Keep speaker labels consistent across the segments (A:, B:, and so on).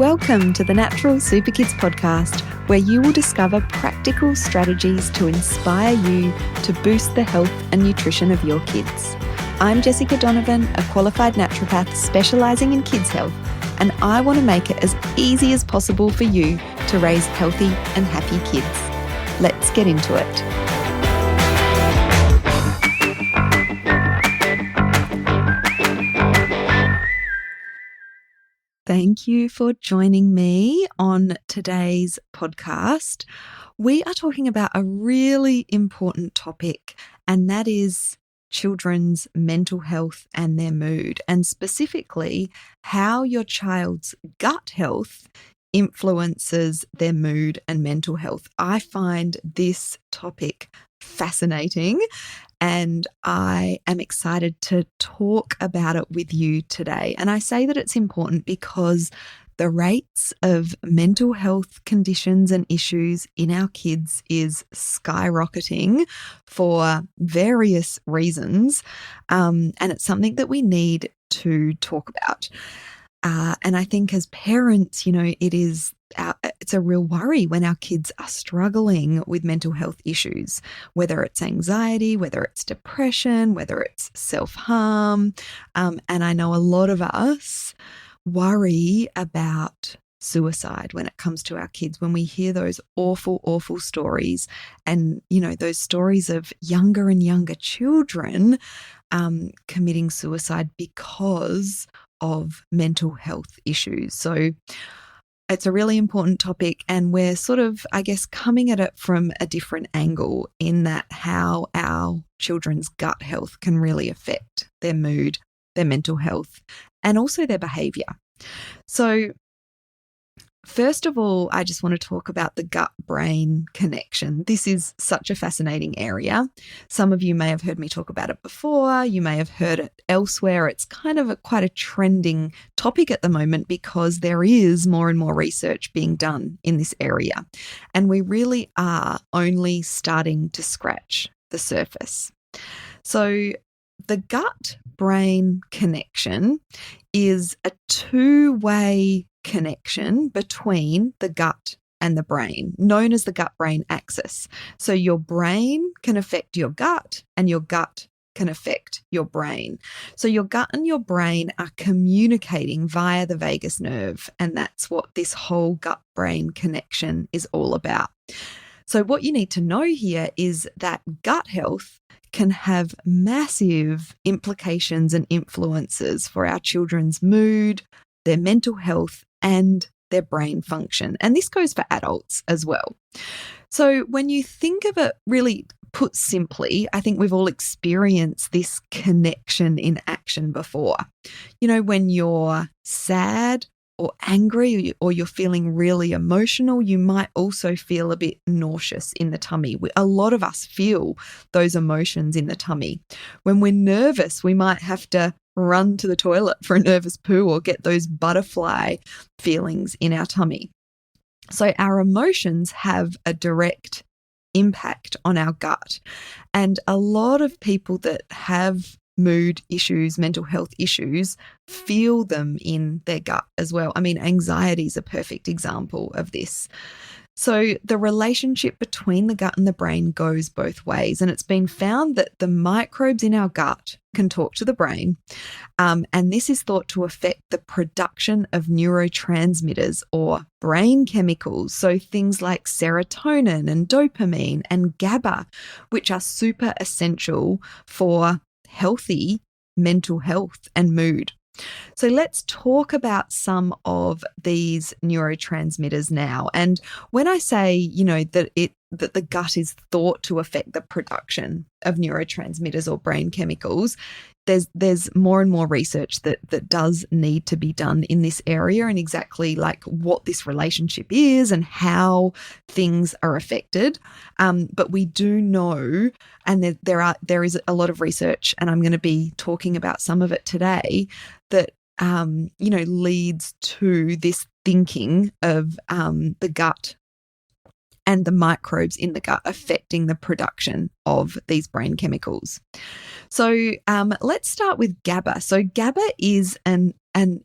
A: Welcome to the Natural Super Kids podcast, where you will discover practical strategies to inspire you to boost the health and nutrition of your kids. I'm Jessica Donovan, a qualified naturopath specialising in kids' health, and I want to make it as easy as possible for you to raise healthy and happy kids. Let's get into it. Thank you for joining me on today's podcast. We are talking about a really important topic, and that is children's mental health and their mood, and specifically how your child's gut health influences their mood and mental health. I find this topic fascinating, and I am excited to talk about it with you today. And I say that it's important because the rates of mental health conditions and issues in our kids is skyrocketing for various reasons. And it's something that we need to talk about. And I think as parents, it's a real worry when our kids are struggling with mental health issues, whether it's anxiety, whether it's depression, whether it's self-harm. And I know a lot of us worry about suicide when it comes to our kids, when we hear those awful, awful stories and, those stories of younger and younger children committing suicide because of mental health issues. So it's a really important topic, and we're sort of, coming at it from a different angle in that how our children's gut health can really affect their mood, their mental health, and also their behaviour. So first of all, I just want to talk about the gut-brain connection. This is such a fascinating area. Some of you may have heard me talk about it before. You may have heard it elsewhere. It's kind of quite a trending topic at the moment because there is more and more research being done in this area. And we really are only starting to scratch the surface. So the gut-brain connection is a two-way connection between the gut and the brain, known as the gut-brain axis. So your brain can affect your gut and your gut can affect your brain. So your gut and your brain are communicating via the vagus nerve, and that's what this whole gut-brain connection is all about. So what you need to know here is that gut health can have massive implications and influences for our children's mood, their mental health, and their brain function. And this goes for adults as well. So when you think of it really put simply, I think we've all experienced this connection in action before. When you're sad or angry or you're feeling really emotional, you might also feel a bit nauseous in the tummy. A lot of us feel those emotions in the tummy. When we're nervous, we might have to run to the toilet for a nervous poo or get those butterfly feelings in our tummy. So our emotions have a direct impact on our gut. And a lot of people that have mood issues, mental health issues, feel them in their gut as well. Anxiety is a perfect example of this. So the relationship between the gut and the brain goes both ways. And it's been found that the microbes in our gut can talk to the brain. And this is thought to affect the production of neurotransmitters or brain chemicals. So things like serotonin and dopamine and GABA, which are super essential for healthy mental health and mood. So let's talk about some of these neurotransmitters now. And when I say, that the gut is thought to affect the production of neurotransmitters or brain chemicals, there's more and more research that does need to be done in this area, and exactly like what this relationship is and how things are affected. But we do know, and there is a lot of research, and I'm going to be talking about some of it today, that leads to this thinking of the gut and the microbes in the gut affecting the production of these brain chemicals. So let's start with GABA. So GABA is an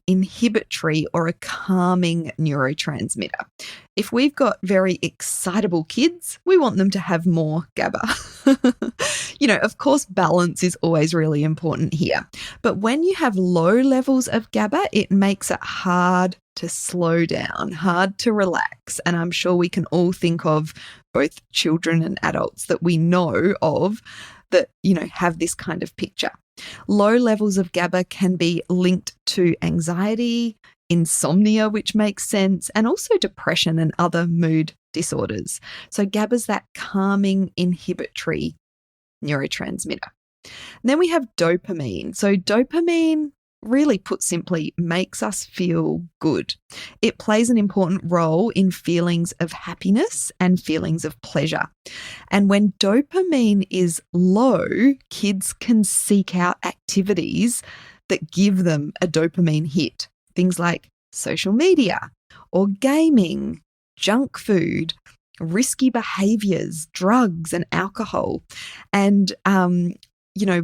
A: inhibitory or a calming neurotransmitter. If we've got very excitable kids, we want them to have more GABA. Of course, balance is always really important here. But when you have low levels of GABA, it makes it hard to slow down, hard to relax. And I'm sure we can all think of both children and adults that we know of that, have this kind of picture. Low levels of GABA can be linked to anxiety, insomnia, which makes sense, and also depression and other mood disorders. So GABA's that calming inhibitory neurotransmitter. And then we have dopamine. So dopamine, really put simply, makes us feel good. It plays an important role in feelings of happiness and feelings of pleasure. And when dopamine is low, kids can seek out activities that give them a dopamine hit. Things like social media or gaming, junk food, risky behaviours, drugs and alcohol. And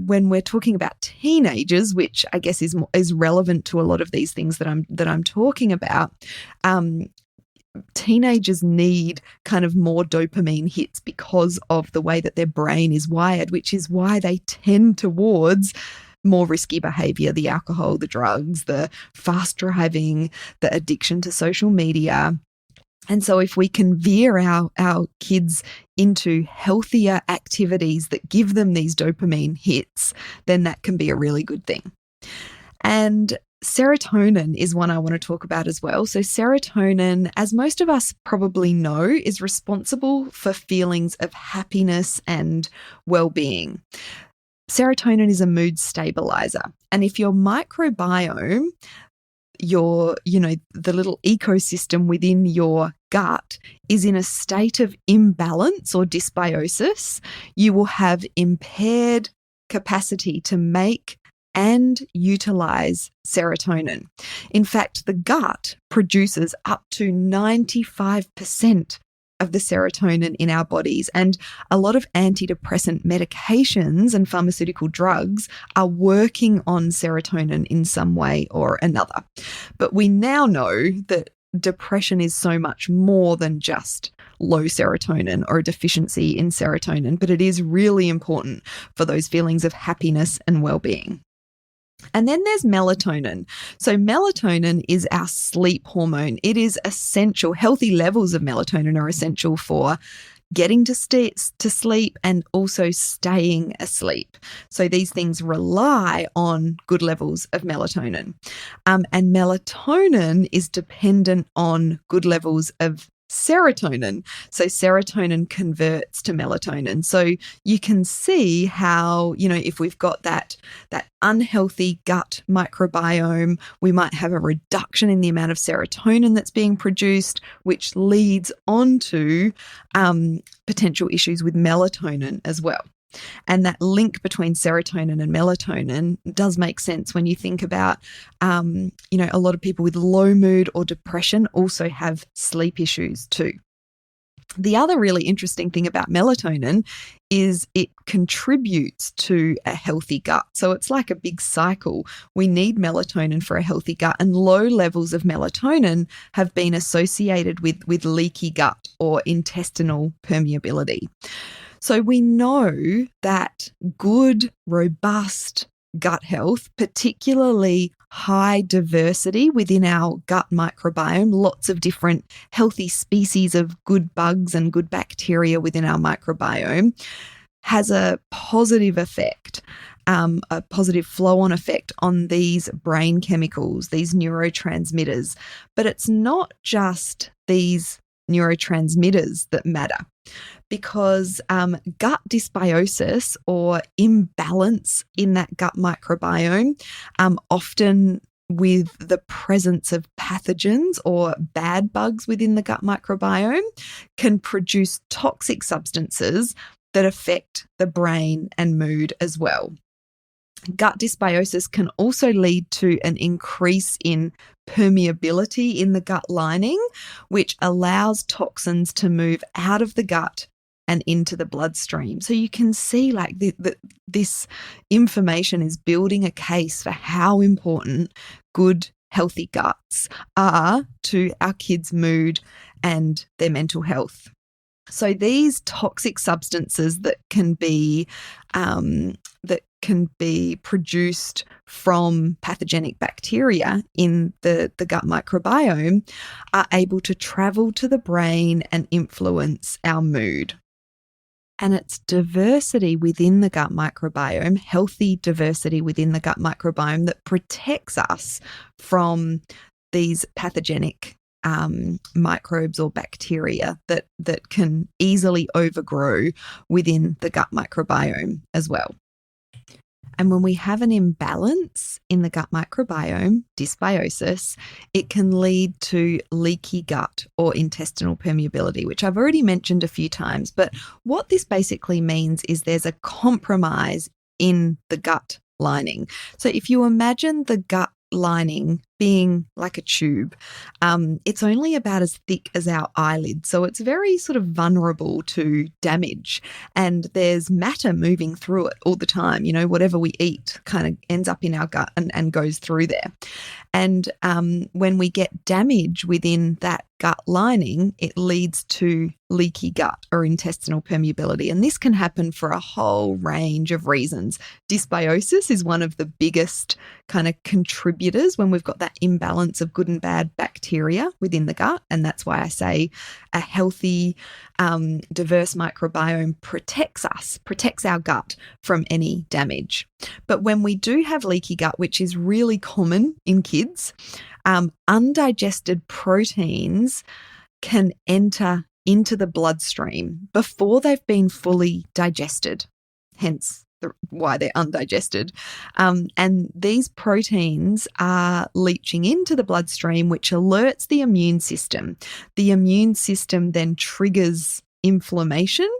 A: when we're talking about teenagers, which I guess is relevant to a lot of these things that I'm talking about, teenagers need kind of more dopamine hits because of the way that their brain is wired, which is why they tend towards more risky behaviour, the alcohol, the drugs, the fast driving, the addiction to social media. And so if we can veer our kids into healthier activities that give them these dopamine hits, then that can be a really good thing. And serotonin is one I want to talk about as well. So serotonin, as most of us probably know, is responsible for feelings of happiness and well-being. Serotonin is a mood stabilizer. And if your microbiome, the little ecosystem within your gut is in a state of imbalance or dysbiosis, you will have impaired capacity to make and utilize serotonin. In fact, the gut produces up to 95% of the serotonin in our bodies, and a lot of antidepressant medications and pharmaceutical drugs are working on serotonin in some way or another. But we now know that depression is so much more than just low serotonin or a deficiency in serotonin, but it is really important for those feelings of happiness and well-being. And then there's melatonin. So melatonin is our sleep hormone. It is essential. Healthy levels of melatonin are essential for getting to sleep and also staying asleep. So these things rely on good levels of melatonin. And melatonin is dependent on good levels of serotonin. So serotonin converts to melatonin. So you can see how, if we've got that unhealthy gut microbiome, we might have a reduction in the amount of serotonin that's being produced, which leads on to potential issues with melatonin as well. And that link between serotonin and melatonin does make sense when you think about, a lot of people with low mood or depression also have sleep issues too. The other really interesting thing about melatonin is it contributes to a healthy gut. So it's like a big cycle. We need melatonin for a healthy gut, and low levels of melatonin have been associated with leaky gut or intestinal permeability. So we know that good, robust gut health, particularly high diversity within our gut microbiome, lots of different healthy species of good bugs and good bacteria within our microbiome, has a positive effect, a positive flow-on effect on these brain chemicals, these neurotransmitters. But it's not just these neurotransmitters that matter, because gut dysbiosis or imbalance in that gut microbiome, often with the presence of pathogens or bad bugs within the gut microbiome, can produce toxic substances that affect the brain and mood as well. Gut dysbiosis can also lead to an increase in permeability in the gut lining, which allows toxins to move out of the gut and into the bloodstream. So you can see like this information is building a case for how important good, healthy guts are to our kids' mood and their mental health. So these toxic substances that can be produced from pathogenic bacteria in the gut microbiome are able to travel to the brain and influence our mood. And it's diversity within the gut microbiome, healthy diversity within the gut microbiome, that protects us from these pathogenic microbes or bacteria that can easily overgrow within the gut microbiome as well. And when we have an imbalance in the gut microbiome, dysbiosis, it can lead to leaky gut or intestinal permeability, which I've already mentioned a few times. But what this basically means is there's a compromise in the gut lining. So if you imagine the gut lining being like a tube, it's only about as thick as our eyelid. So it's very sort of vulnerable to damage. And there's matter moving through it all the time. You know, whatever we eat kind of ends up in our gut and goes through there. And when we get damage within that gut lining, it leads to leaky gut or intestinal permeability. And this can happen for a whole range of reasons. Dysbiosis is one of the biggest kind of contributors when we've got that imbalance of good and bad bacteria within the gut. And that's why I say a healthy, diverse microbiome protects our gut from any damage. But when we do have leaky gut, which is really common in kids, undigested proteins can enter into the bloodstream before they've been fully digested, hence why they're undigested. And these proteins are leaching into the bloodstream, which alerts the immune system. The immune system then triggers inflammation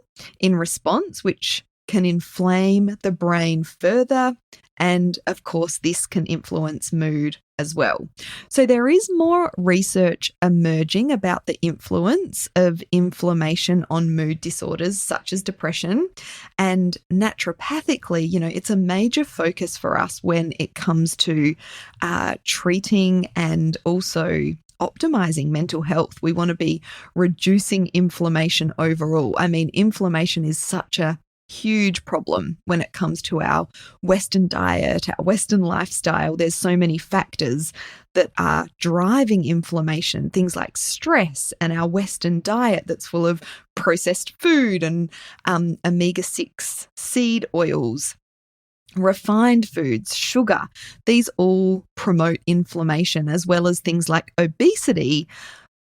A: in response, which can inflame the brain further. And of course, this can influence mood as well. So there is more research emerging about the influence of inflammation on mood disorders such as depression. And naturopathically, you know, it's a major focus for us when it comes to treating and also optimizing mental health. We want to be reducing inflammation overall. I mean, inflammation is such a huge problem when it comes to our Western diet, our Western lifestyle. There's so many factors that are driving inflammation, things like stress and our Western diet that's full of processed food and omega-6 seed oils, refined foods, sugar. These all promote inflammation, as well as things like obesity,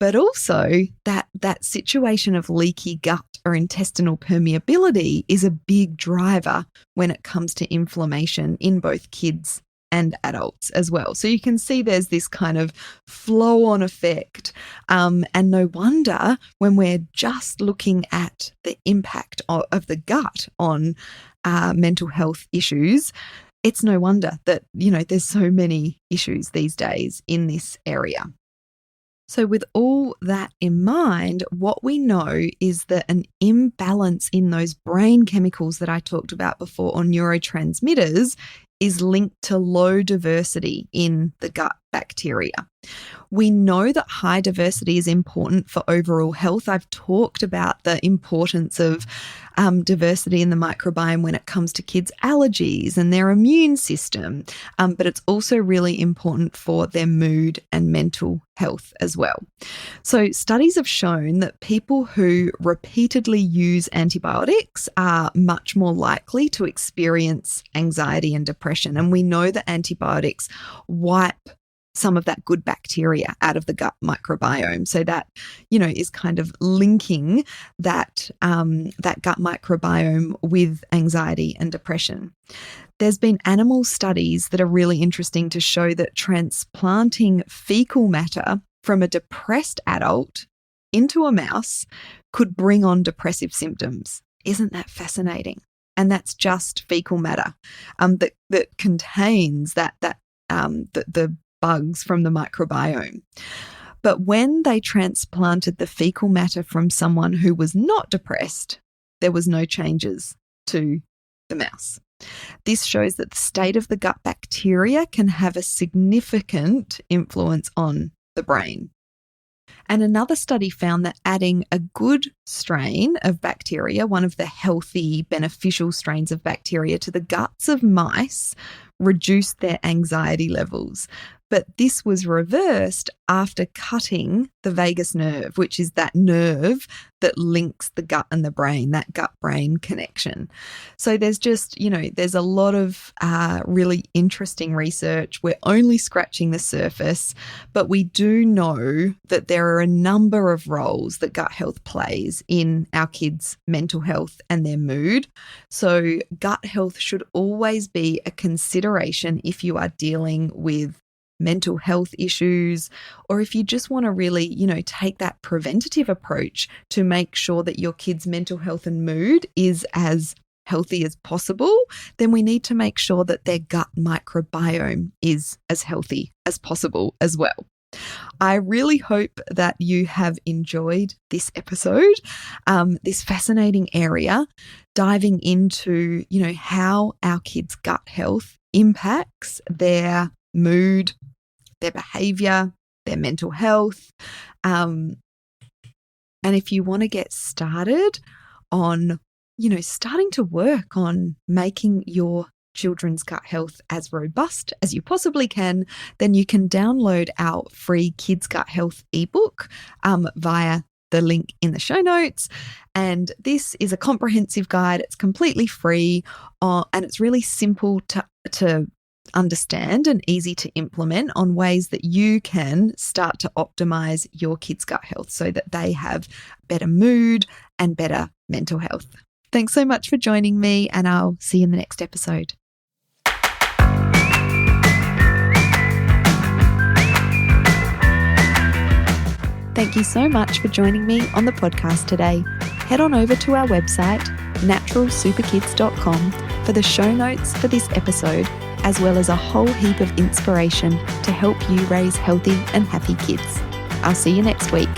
A: but also that situation of leaky gut or intestinal permeability is a big driver when it comes to inflammation in both kids and adults as well. So you can see there's this kind of flow-on effect. And no wonder when we're just looking at the impact of the gut on mental health issues, it's no wonder that, you know, there's so many issues these days in this area. So with all that in mind, what we know is that an imbalance in those brain chemicals that I talked about before, or neurotransmitters, is linked to low diversity in the gut bacteria. We know that high diversity is important for overall health. I've talked about the importance of diversity in the microbiome when it comes to kids' allergies and their immune system, but it's also really important for their mood and mental health as well. So studies have shown that people who repeatedly use antibiotics are much more likely to experience anxiety and depression. And we know that antibiotics wipe some of that good bacteria out of the gut microbiome. So that, you know, is kind of linking that gut microbiome with anxiety and depression. There's been animal studies that are really interesting to show that transplanting fecal matter from a depressed adult into a mouse could bring on depressive symptoms. Isn't that fascinating? and that's just fecal matter that contains the bugs from the microbiome. But when they transplanted the fecal matter from someone who was not depressed, there was no changes to the mouse. This shows that the state of the gut bacteria can have a significant influence on the brain. And another study found that adding a good strain of bacteria, one of the healthy, beneficial strains of bacteria, to the guts of mice reduced their anxiety levels. But this was reversed after cutting the vagus nerve, which is that nerve that links the gut and the brain, that gut-brain connection. So there's just, there's a lot of really interesting research. We're only scratching the surface, but we do know that there are a number of roles that gut health plays in our kids' mental health and their mood. So gut health should always be a consideration if you are dealing with mental health issues, or if you just want to really, take that preventative approach to make sure that your kids' mental health and mood is as healthy as possible, then we need to make sure that their gut microbiome is as healthy as possible as well. I really hope that you have enjoyed this episode, this fascinating area, diving into, how our kids' gut health impacts their mood, their behaviour, their mental health. And if you want to get started on, starting to work on making your children's gut health as robust as you possibly can, then you can download our free Kids Gut Health ebook via the link in the show notes. And this is a comprehensive guide. It's completely free and it's really simple to understand and easy to implement on ways that you can start to optimize your kids' gut health so that they have better mood and better mental health. Thanks so much for joining me, and I'll see you in the next episode. Thank you so much for joining me on the podcast today. Head on over to our website, naturalsuperkids.com, for the show notes for this episode, as well as a whole heap of inspiration to help you raise healthy and happy kids. I'll see you next week.